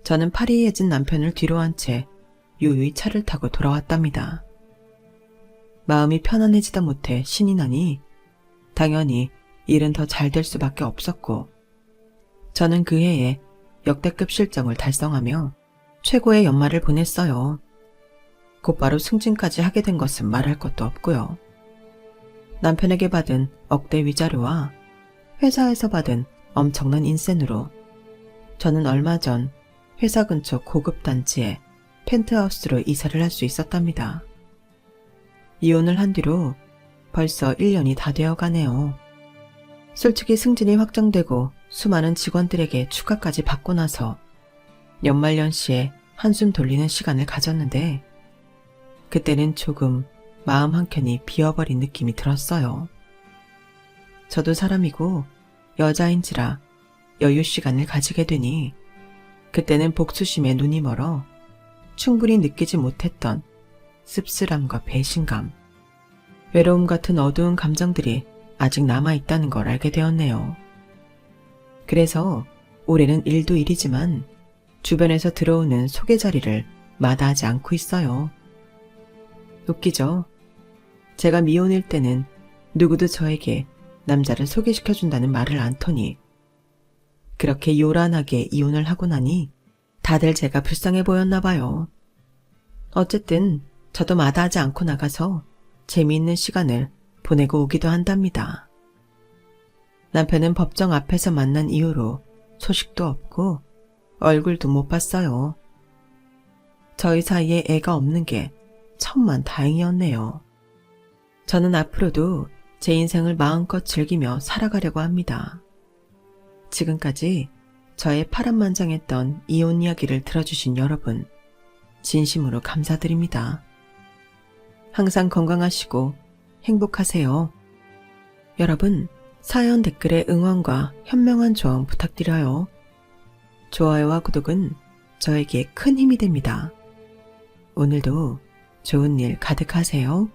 S1: 저는 파리해진 남편을 뒤로 한 채 유유히 차를 타고 돌아왔답니다. 마음이 편안해지다 못해 신이 나니 당연히 일은 더 잘 될 수밖에 없었고 저는 그 해에 역대급 실적을 달성하며 최고의 연말을 보냈어요. 곧바로 승진까지 하게 된 것은 말할 것도 없고요. 남편에게 받은 억대 위자료와 회사에서 받은 엄청난 인센으로 저는 얼마 전 회사 근처 고급 단지에 펜트하우스로 이사를 할 수 있었답니다. 이혼을 한 뒤로 벌써 1년이 다 되어 가네요. 솔직히 승진이 확정되고 수많은 직원들에게 축하까지 받고 나서 연말연시에 한숨 돌리는 시간을 가졌는데 그때는 조금 마음 한켠이 비어버린 느낌이 들었어요. 저도 사람이고 여자인지라 여유 시간을 가지게 되니 그때는 복수심에 눈이 멀어 충분히 느끼지 못했던 씁쓸함과 배신감, 외로움 같은 어두운 감정들이 아직 남아있다는 걸 알게 되었네요. 그래서 올해는 일도 일이지만 주변에서 들어오는 소개 자리를 마다하지 않고 있어요. 웃기죠? 제가 미혼일 때는 누구도 저에게 남자를 소개시켜준다는 말을 않더니 그렇게 요란하게 이혼을 하고 나니 다들 제가 불쌍해 보였나 봐요. 어쨌든 저도 마다하지 않고 나가서 재미있는 시간을 보내고 오기도 한답니다. 남편은 법정 앞에서 만난 이후로 소식도 없고 얼굴도 못 봤어요. 저희 사이에 애가 없는 게 천만 다행이었네요. 저는 앞으로도 제 인생을 마음껏 즐기며 살아가려고 합니다. 지금까지 저의 파란만장했던 이혼 이야기를 들어주신 여러분, 진심으로 감사드립니다. 항상 건강하시고 행복하세요. 여러분, 사연 댓글에 응원과 현명한 조언 부탁드려요. 좋아요와 구독은 저에게 큰 힘이 됩니다. 오늘도 좋은 일 가득하세요.